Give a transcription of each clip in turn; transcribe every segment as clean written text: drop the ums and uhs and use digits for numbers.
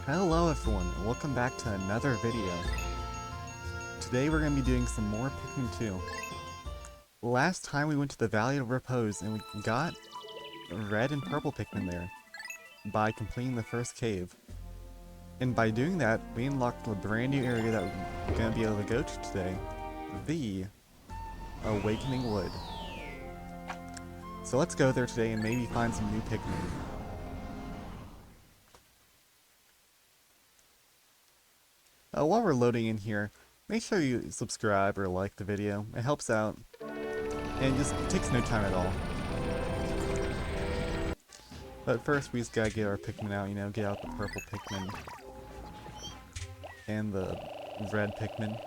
Hello everyone, and welcome back to another video. Today we're going to be doing some more Pikmin 2. Last time we went to the Valley of Repose and we got red and purple Pikmin there by completing the first cave. And by doing that, we unlocked a brand new area that we're going to be able to go to today, the Awakening Wood. So let's go there today and maybe find some new Pikmin. While we're loading in here, make sure you subscribe or like the video. It helps out, and it just takes no time at all. But first, we just gotta get our Pikmin out, get out the purple Pikmin and the red Pikmin.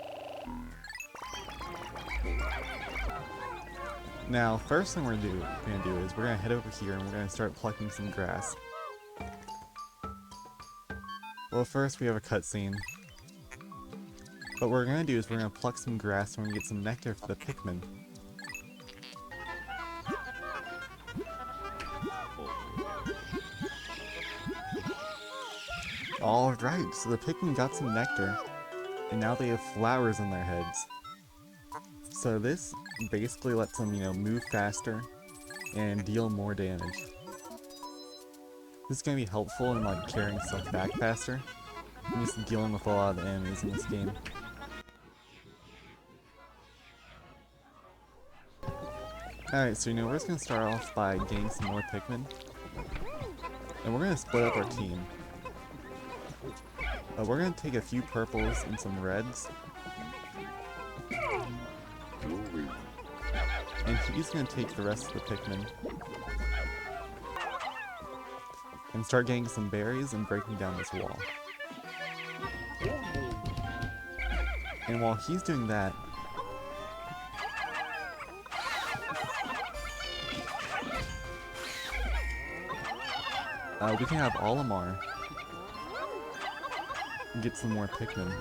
Now, first thing we're gonna do is we're gonna head over here and we're gonna start plucking some grass. Well, first we have a cutscene. What we're gonna do is we're gonna pluck some grass and we're gonna get some nectar for the Pikmin. Alright, so the Pikmin got some nectar, and now they have flowers on their heads. So this basically lets them, move faster and deal more damage. This is gonna be helpful in carrying stuff back faster and just dealing with a lot of the enemies in this game. Alright, so we're just gonna start off by getting some more Pikmin. And we're gonna split up our team. We're gonna take a few purples and some reds. And he's gonna take the rest of the Pikmin. And start getting some berries and breaking down this wall. And while he's doing that, we can have Olimar and get some more Pikmin.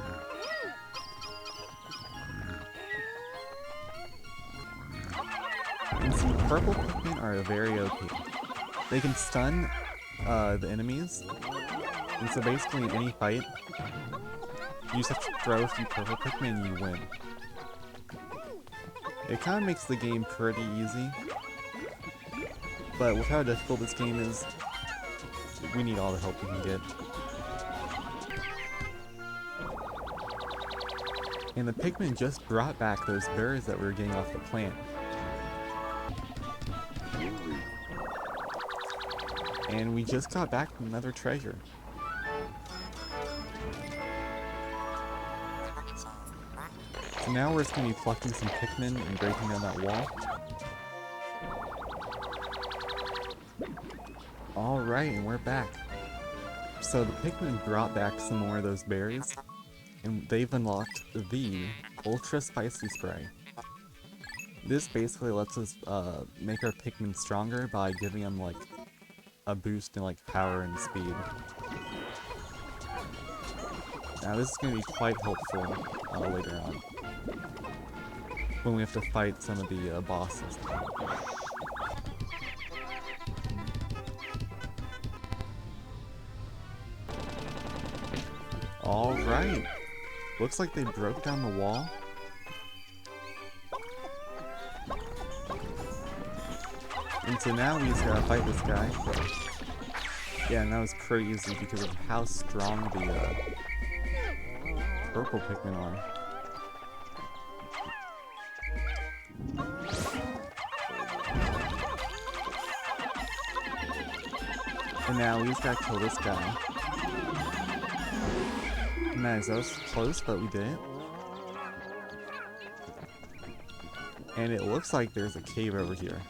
And see, purple Pikmin are very OP. They can stun the enemies, and so basically in any fight, you just have to throw a few purple Pikmin and you win. It kind of makes the game pretty easy, but with how difficult this game is, we need all the help we can get. And the Pikmin just brought back those berries that we were getting off the plant. And we just got back another treasure. So now we're just going to be plucking some Pikmin and breaking down that wall. Alright, and we're back. So the Pikmin brought back some more of those berries, and they've unlocked the Ultra Spicy Spray. This basically lets us make our Pikmin stronger by giving them a boost in power and speed. Now this is going to be quite helpful later on, when we have to fight some of the bosses. Alright, looks like they broke down the wall. And so now we just gotta fight this guy. Yeah, and that was pretty easy because of how strong the purple Pikmin are. And now we just gotta kill this guy. Nice, that was close, but we did it. And it looks like there's a cave over here.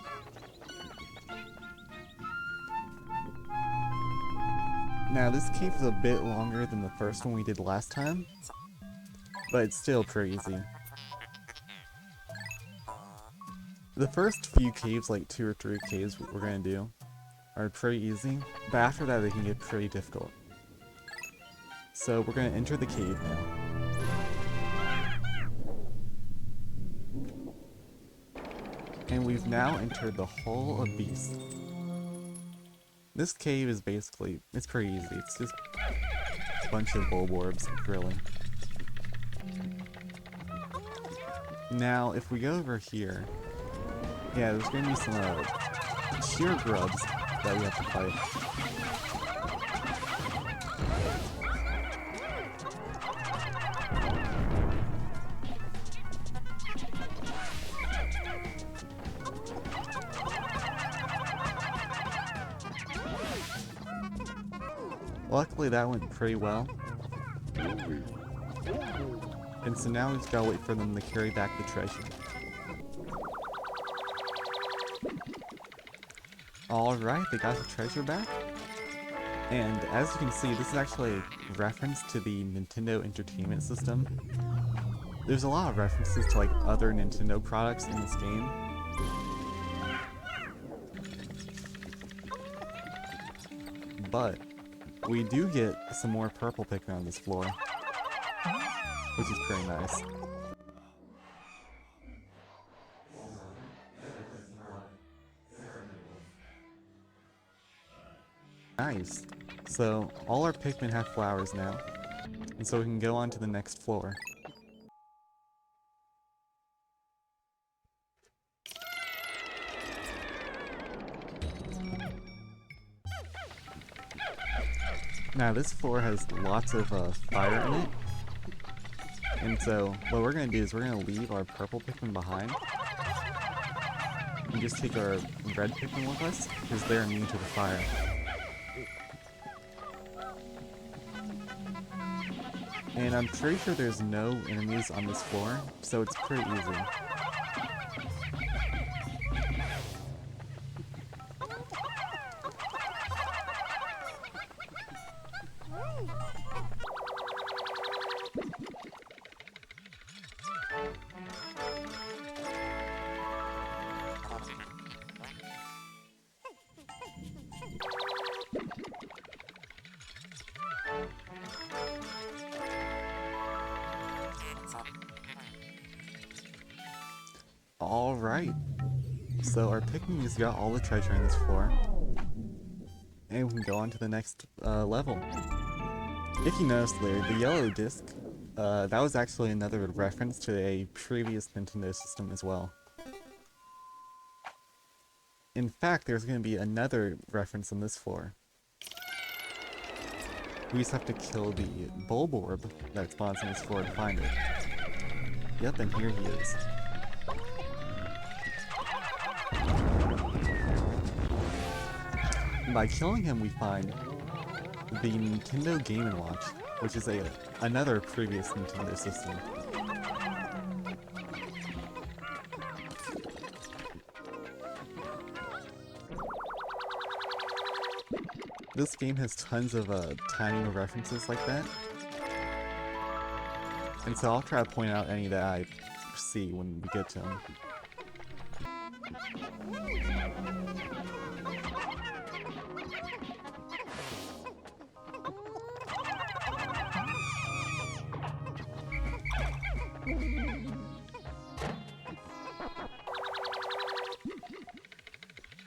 Now this cave is a bit longer than the first one we did last time, but it's still pretty easy. The first few caves, 2 or 3 caves we're gonna do, are pretty easy, but after that they can get pretty difficult. So we're gonna enter the cave now. And we've now entered the Hole of Beasts. This cave is basically, it's pretty easy. It's just bunch of Bulborbs, really. Now, if we go over here, yeah, there's gonna be some sheer grubs that we have to fight. Luckily that went pretty well. And so now we just gotta wait for them to carry back the treasure. Alright, they got the treasure back. And as you can see, this is actually a reference to the Nintendo Entertainment System. There's a lot of references to like other Nintendo products in this game. But we do get some more purple Pikmin on this floor, which is pretty nice. Nice. So all our Pikmin have flowers now, and so we can go on to the next floor. Now this floor has lots of fire in it, and so what we're going to do is we're going to leave our purple Pikmin behind, and just take our red Pikmin with us, because they're immune to the fire. And I'm pretty sure there's no enemies on this floor, so it's pretty easy. Alright, so our Pikmin just got all the treasure on this floor, and we can go on to the next level. If you noticed there, the yellow disc, that was actually another reference to a previous Nintendo system as well. In fact, there's going to be another reference on this floor. We just have to kill the Bulborb that spawns on this floor to find it. Yep, and here he is. By killing him, we find the Nintendo Game & Watch, which is another previous Nintendo system. This game has tons of tiny references like that, and so I'll try to point out any that I see when we get to them.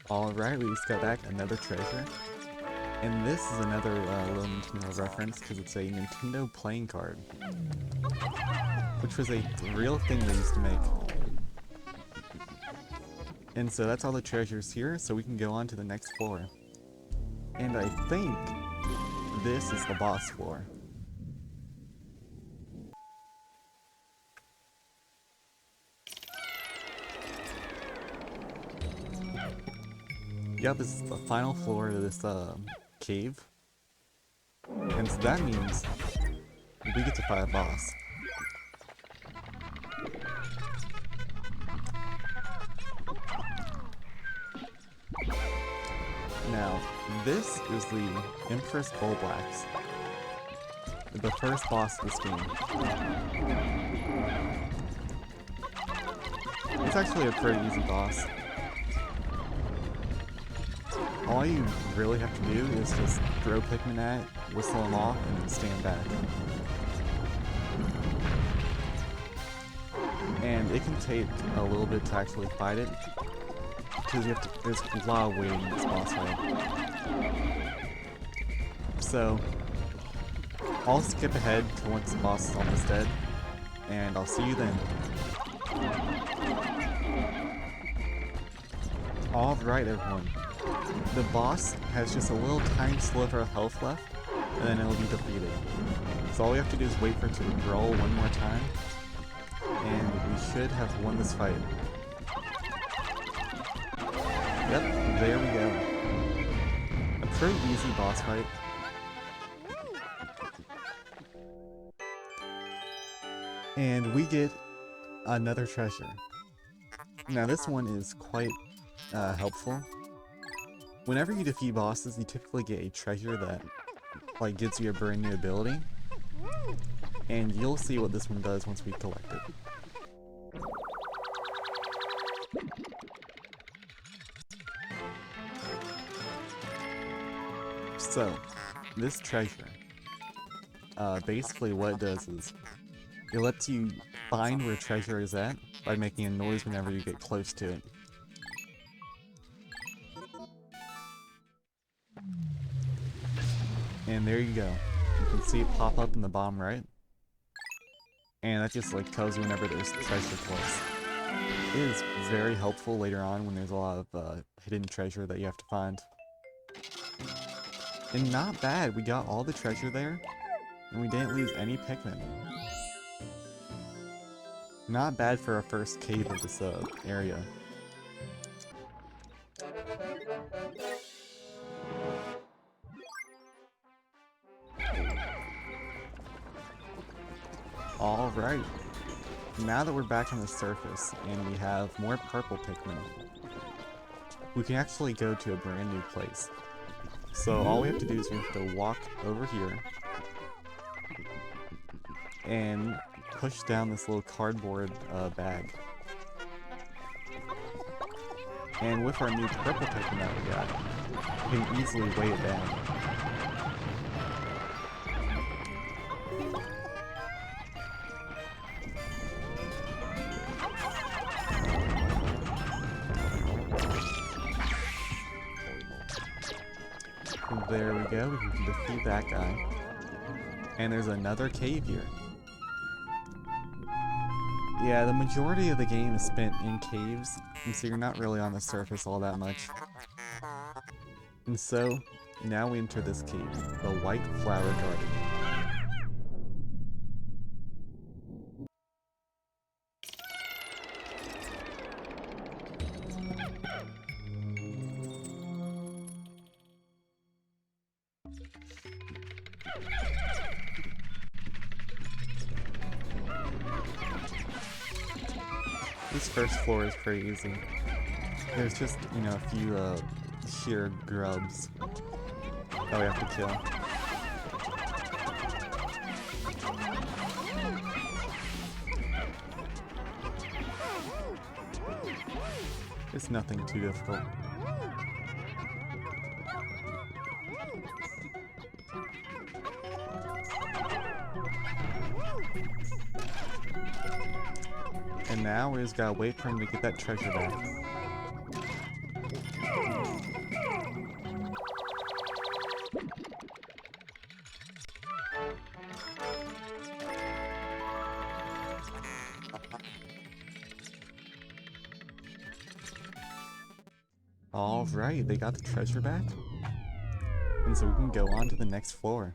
Alright, we just got back another treasure. And this is another little Nintendo reference, because it's a Nintendo playing card. Which was a real thing they used to make. And so that's all the treasures here, so we can go on to the next floor. And I think this is the boss floor. Yep, this is the final floor of this cave. And so that means we get to fight a boss. Now, this is the Empress Bulblax, the first boss of this game. It's actually a pretty easy boss. All you really have to do is just throw Pikmin at it, whistle them off, and then stand back. And it can take a little bit to actually fight it, because there's a lot of waiting in this boss fight. So, I'll skip ahead to once the boss is almost dead, and I'll see you then. Alright everyone, the boss has just a little tiny sliver of health left, and then it'll be defeated. So all we have to do is wait for it to roll one more time, and we should have won this fight. Yep, there we go. A pretty easy boss fight. And we get another treasure. Now this one is quite helpful. Whenever you defeat bosses, you typically get a treasure that like gives you a brand new ability. And you'll see what this one does once we collect it. So, this treasure, basically what it does is, it lets you find where treasure is at by making a noise whenever you get close to it. And there you go. You can see it pop up in the bottom right. And that just like tells you whenever there's treasure close. It is very helpful later on when there's a lot of hidden treasure that you have to find. And not bad, we got all the treasure there, and we didn't lose any Pikmin. Not bad for our first cave of this area. Alright, now that we're back on the surface and we have more purple Pikmin, we can actually go to a brand new place. So all we have to do is we have to walk over here and push down this little cardboard bag. And with our new purple Pikmin that we got, we can easily weigh it down. And there we go, we can defeat that guy. And there's another cave here. Yeah, the majority of the game is spent in caves, and so you're not really on the surface all that much. And so, now we enter this cave, the White Flower Garden. This first floor is pretty easy. There's just, you know, a few sheer grubs that we have to kill. It's nothing too difficult. And now we just gotta wait for him to get that treasure back. Alright, they got the treasure back. And so we can go on to the next floor.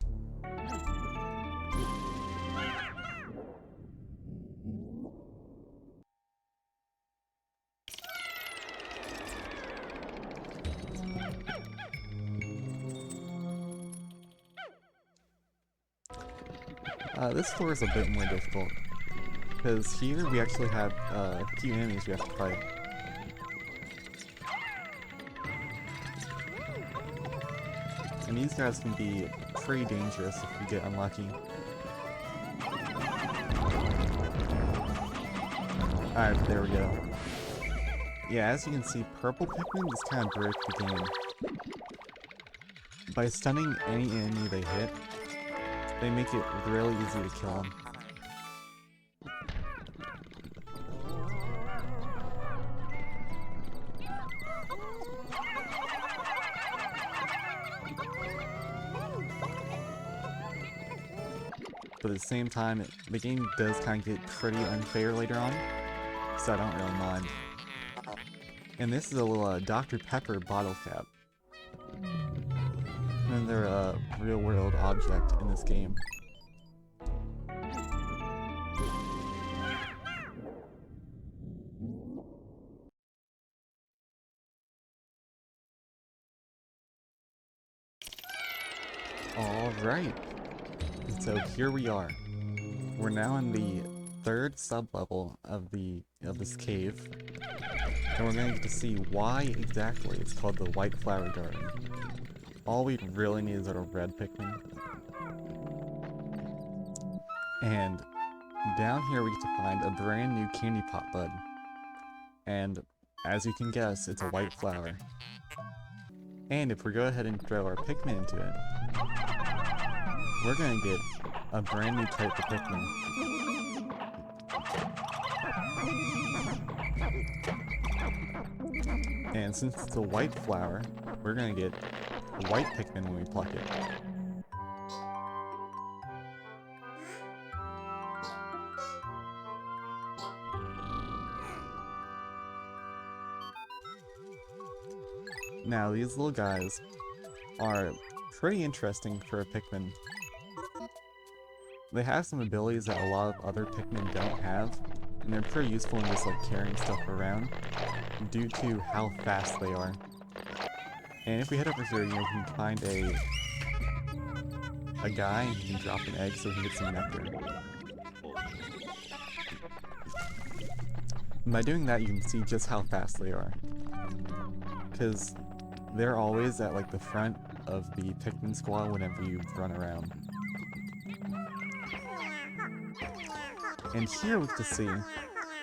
This floor is a bit more difficult, because here we actually have a few enemies we have to fight. And these guys can be pretty dangerous if you get unlucky. Alright, there we go. Yeah, as you can see, purple Pikmin just kind of break the game. By stunning any enemy they hit, they make it really easy to kill them. but at the same time, the game does kind of get pretty unfair later on, so I don't really mind. And this is a little Dr. Pepper bottle cap. And they're a real-world object in this game. Alright, so here we are. We're now in the third sub-level of this cave, and we're going to get to see why exactly it's called the White Flower Garden. All we really need is a red Pikmin. And down here we get to find a brand new candy pot bud. And as you can guess, it's a white flower. And if we go ahead and throw our Pikmin into it, we're gonna get a brand new type of Pikmin. And since it's a white flower, we're gonna get a white Pikmin when we pluck it. Now these little guys are pretty interesting for a Pikmin. They have some abilities that a lot of other Pikmin don't have, and they're pretty useful in just like carrying stuff around due to how fast they are. And if we head over here, you know, we can find a guy and he can drop an egg so we can get some nectar. And by doing that, you can see just how fast they are. Because they're always at like the front of the Pikmin squad whenever you run around. And here we get to see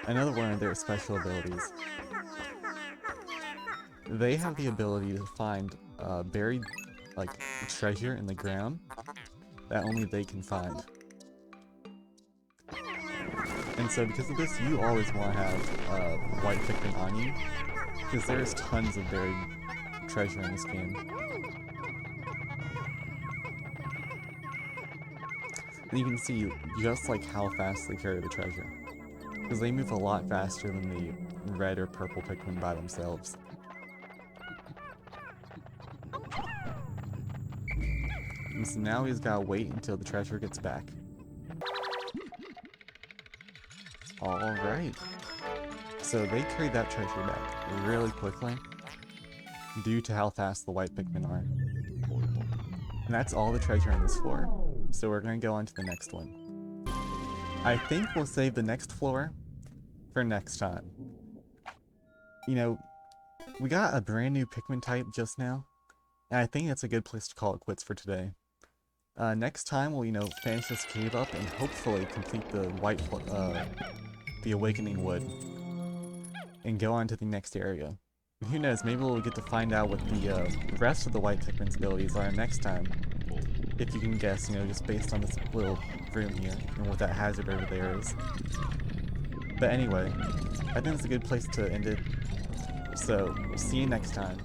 another one of their special abilities. They have the ability to find buried like treasure in the ground that only they can find. And so because of this, you always want to have white Pikmin on you, because there's tons of buried treasure in this game. And you can see just like how fast they carry the treasure, because they move a lot faster than the red or purple Pikmin by themselves. And so now he's gotta wait until the treasure gets back. Alright. So they carried that treasure back really quickly due to how fast the white Pikmin are. And that's all the treasure on this floor. So we're gonna go on to the next one. I think we'll save the next floor for next time. You know, we got a brand new Pikmin type just now, and I think that's a good place to call it quits for today. Next time we'll, you know, finish this cave up and hopefully complete the the Awakening Wood and go on to the next area. And who knows, maybe we'll get to find out what the rest of the white Pikmin's abilities are next time. If you can guess, you know, just based on this little room here and what that hazard over there is. But anyway, I think it's a good place to end it. So, see you next time.